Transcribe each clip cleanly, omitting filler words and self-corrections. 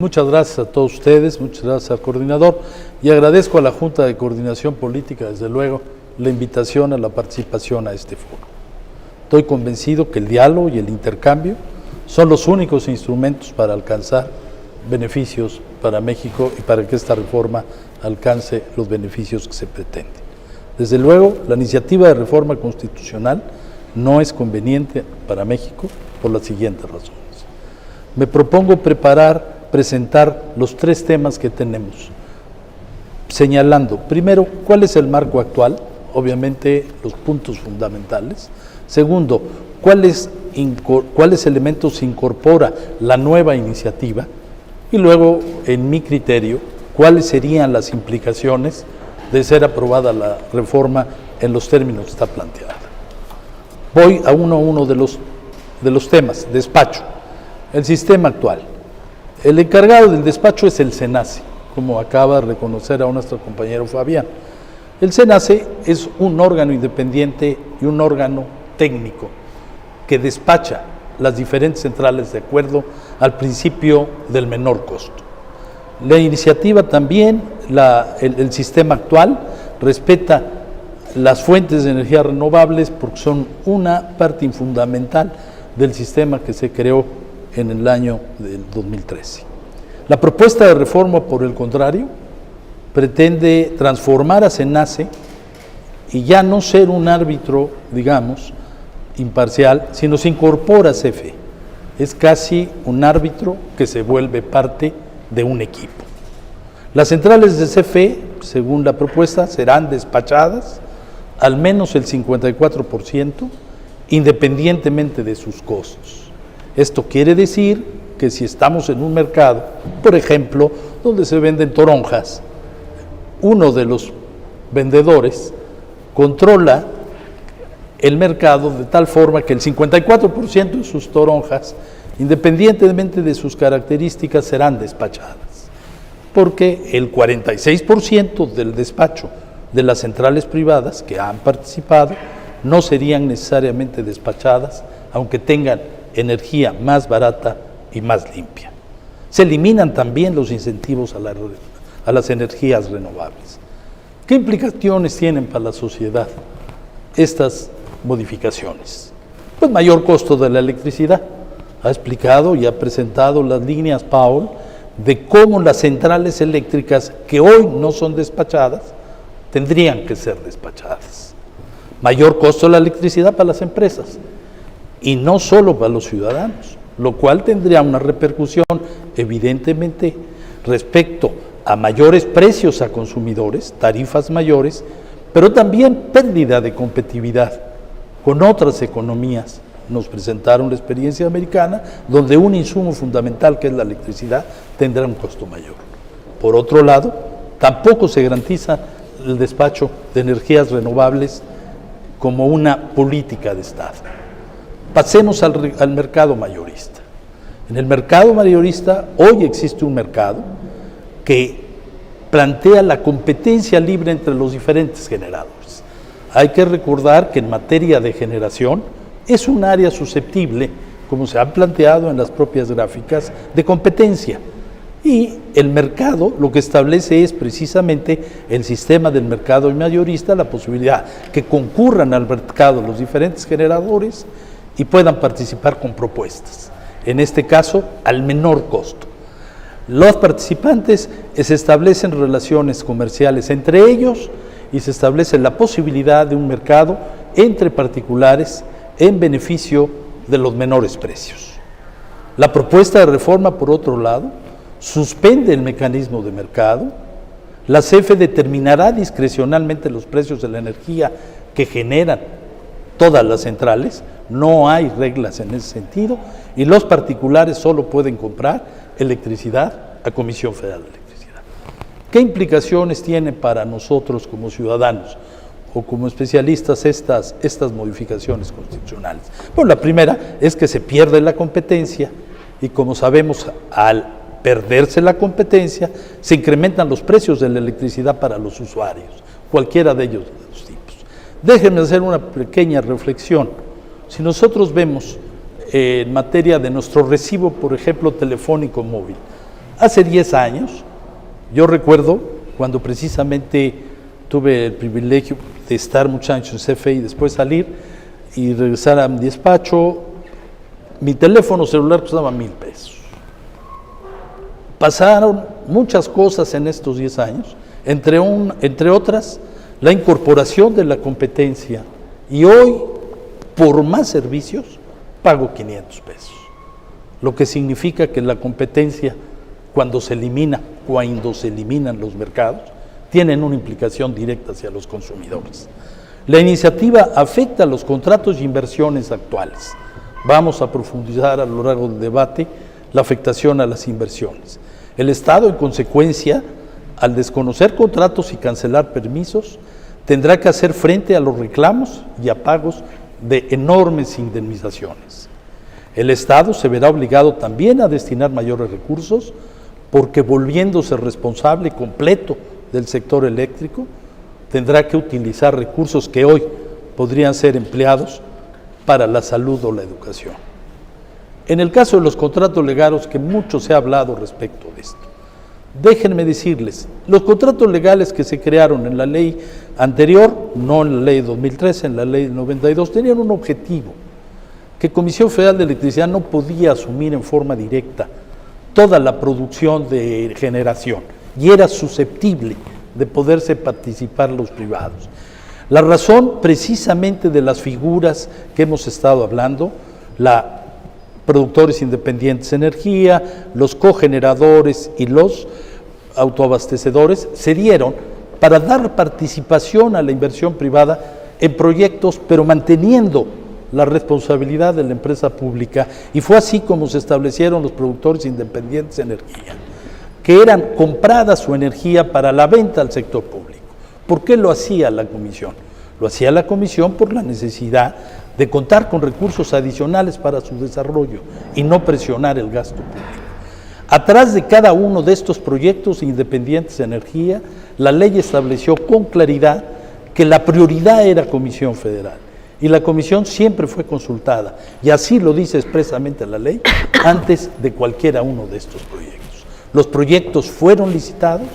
Muchas gracias a todos ustedes, muchas gracias al coordinador y agradezco a la Junta de Coordinación Política, desde luego, la invitación a la participación a este foro. Estoy convencido que el diálogo y el intercambio son los únicos instrumentos para alcanzar beneficios para México y para que esta reforma alcance los beneficios que se pretenden. Desde luego, la iniciativa de reforma constitucional no es conveniente para México por las siguientes razones. Me propongo presentar los tres temas que tenemos, señalando, primero, cuál es el marco actual, obviamente los puntos fundamentales. Segundo, cuáles elementos incorpora la nueva iniciativa. Y luego, en mi criterio, cuáles serían las implicaciones de ser aprobada la reforma en los términos que está planteada. Voy a uno de los temas. Despacho. El sistema actual. El encargado del despacho es el SENACE, como acaba de reconocer a nuestro compañero Fabián. El SENACE es un órgano independiente y un órgano técnico que despacha las diferentes centrales de acuerdo al principio del menor costo. La iniciativa también, el sistema actual, respeta las fuentes de energía renovables porque son una parte fundamental del sistema que se creó en el año del 2013. La propuesta de reforma, por el contrario, pretende transformar a SENACE y ya no ser un árbitro, digamos, imparcial, sino se incorpora a CFE. Es casi un árbitro que se vuelve parte de un equipo. Las centrales de CFE, según la propuesta, serán despachadas al menos el 54%, independientemente de sus costos. Esto quiere decir que si estamos en un mercado, por ejemplo, donde se venden toronjas, uno de los vendedores controla el mercado de tal forma que el 54% de sus toronjas, independientemente de sus características, serán despachadas, porque el 46% del despacho de las centrales privadas que han participado no serían necesariamente despachadas, aunque tengan energía más barata y más limpia. Se eliminan también los incentivos a las energías renovables. ¿Qué implicaciones tienen para la sociedad estas modificaciones? Pues mayor costo de la electricidad. Ha explicado y ha presentado las líneas Powell de cómo las centrales eléctricas que hoy no son despachadas tendrían que ser despachadas. Mayor costo de la electricidad para las empresas y no solo para los ciudadanos, lo cual tendría una repercusión evidentemente respecto a mayores precios a consumidores, tarifas mayores, pero también pérdida de competitividad con otras economías. Nos presentaron la experiencia americana, donde un insumo fundamental, que es la electricidad, tendrá un costo mayor. Por otro lado, tampoco se garantiza el despacho de energías renovables como una política de Estado. Pasemos al mercado mayorista. En el mercado mayorista, hoy existe un mercado que plantea la competencia libre entre los diferentes generadores. Hay que recordar que en materia de generación es un área susceptible, como se ha planteado en las propias gráficas, de competencia. Y el mercado lo que establece es precisamente el sistema del mercado mayorista, la posibilidad que concurran al mercado los diferentes generadores y puedan participar con propuestas, en este caso al menor costo. Los participantes se establecen relaciones comerciales entre ellos y se establece la posibilidad de un mercado entre particulares en beneficio de los menores precios. La propuesta de reforma, por otro lado, suspende el mecanismo de mercado. La CFE determinará discrecionalmente los precios de la energía que generan todas las centrales. No hay reglas en ese sentido y los particulares solo pueden comprar electricidad a Comisión Federal de Electricidad. ¿Qué implicaciones tiene para nosotros como ciudadanos o como especialistas estas modificaciones constitucionales? Bueno, la primera es que se pierde la competencia y, como sabemos, al perderse la competencia, se incrementan los precios de la electricidad para los usuarios, cualquiera de ellos de los tipos. Déjenme hacer una pequeña reflexión. Si nosotros vemos en materia de nuestro recibo, por ejemplo, telefónico móvil, Hace 10 años, yo recuerdo cuando precisamente tuve el privilegio de estar muchos años en CFE y después salir y regresar a mi despacho, mi teléfono celular costaba 1,000 pesos. Pasaron muchas cosas en estos 10 años, entre otras, la incorporación de la competencia, y hoy, por más servicios, pago 500 pesos. Lo que significa que la competencia, cuando se eliminan los mercados, tienen una implicación directa hacia los consumidores. La iniciativa afecta a los contratos y inversiones actuales. Vamos a profundizar a lo largo del debate la afectación a las inversiones. El Estado, en consecuencia, al desconocer contratos y cancelar permisos, tendrá que hacer frente a los reclamos y a pagos de enormes indemnizaciones. El Estado se verá obligado también a destinar mayores recursos porque, volviéndose responsable completo del sector eléctrico, tendrá que utilizar recursos que hoy podrían ser empleados para la salud o la educación. En el caso de los contratos legales, que mucho se ha hablado respecto de esto, déjenme decirles, los contratos legales que se crearon en la ley anterior, no en la ley de 2013, en la ley de 92, tenían un objetivo, que Comisión Federal de Electricidad no podía asumir en forma directa toda la producción de generación y era susceptible de poderse participar los privados. La razón precisamente de las figuras que hemos estado hablando, la productores independientes de energía, los cogeneradores y los autoabastecedores, se dieron para dar participación a la inversión privada en proyectos, pero manteniendo la responsabilidad de la empresa pública, y fue así como se establecieron los productores independientes de energía, que eran comprada su energía para la venta al sector público. ¿Por qué lo hacía la Comisión? Lo hacía la Comisión por la necesidad de contar con recursos adicionales para su desarrollo y no presionar el gasto público. Atrás de cada uno de estos proyectos independientes de energía, la ley estableció con claridad que la prioridad era Comisión Federal, y la Comisión siempre fue consultada, y así lo dice expresamente la ley, antes de cualquiera uno de estos proyectos. Los proyectos fueron licitados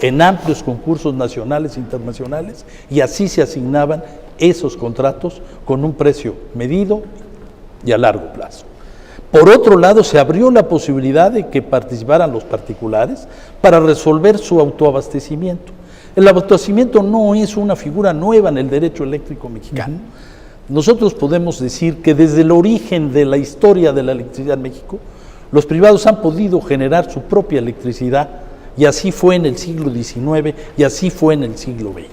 en amplios concursos nacionales e internacionales, y así se asignaban esos contratos con un precio medido y a largo plazo. Por otro lado, se abrió la posibilidad de que participaran los particulares para resolver su autoabastecimiento. El abastecimiento no es una figura nueva en el derecho eléctrico mexicano. Nosotros podemos decir que desde el origen de la historia de la electricidad en México, los privados han podido generar su propia electricidad, y así fue en el siglo XIX y así fue en el siglo XX.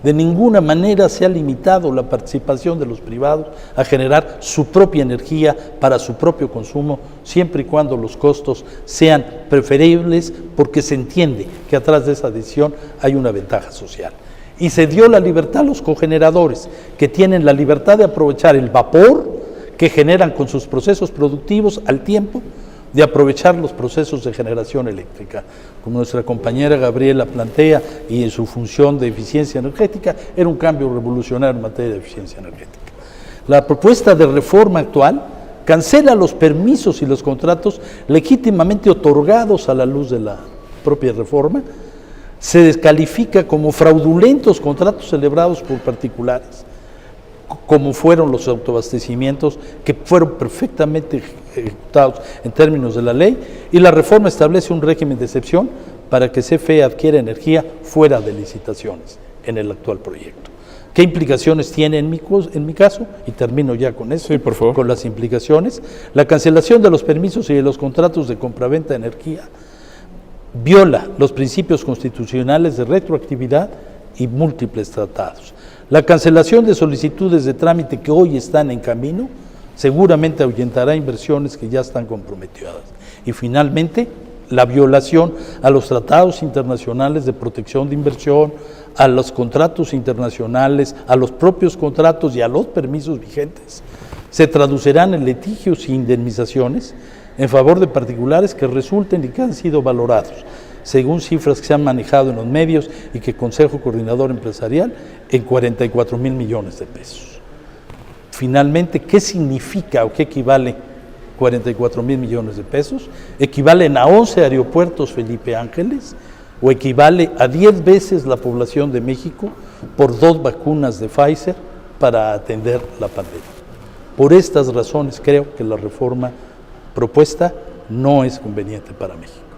De ninguna manera se ha limitado la participación de los privados a generar su propia energía para su propio consumo, siempre y cuando los costos sean preferibles, porque se entiende que atrás de esa decisión hay una ventaja social. Y se dio la libertad a los cogeneradores, que tienen la libertad de aprovechar el vapor que generan con sus procesos productivos al tiempo de aprovechar los procesos de generación eléctrica. Como nuestra compañera Gabriela plantea, y en su función de eficiencia energética, era un cambio revolucionario en materia de eficiencia energética. La propuesta de reforma actual cancela los permisos y los contratos legítimamente otorgados a la luz de la propia reforma, se descalifica como fraudulentos contratos celebrados por particulares, como fueron los autoabastecimientos, que fueron perfectamente ejecutados en términos de la ley, y la reforma establece un régimen de excepción para que CFE adquiera energía fuera de licitaciones en el actual proyecto. ¿Qué implicaciones tiene en mi caso? Y termino ya con eso, sí, por favor. Con las implicaciones. La cancelación de los permisos y de los contratos de compraventa de energía viola los principios constitucionales de retroactividad y múltiples tratados. La cancelación de solicitudes de trámite que hoy están en camino seguramente ahuyentará inversiones que ya están comprometidas. Y finalmente, la violación a los tratados internacionales de protección de inversión, a los contratos internacionales, a los propios contratos y a los permisos vigentes, se traducirán en litigios e indemnizaciones en favor de particulares que resulten y que han sido valorados, según cifras que se han manejado en los medios y que Consejo Coordinador Empresarial, en 44,000 millones de pesos. Finalmente, ¿qué significa o qué equivale 44,000 millones de pesos, equivalen a 11 aeropuertos Felipe Ángeles, o equivale a 10 veces la población de México por 2 vacunas de Pfizer para atender la pandemia. Por estas razones creo que la reforma propuesta no es conveniente para México.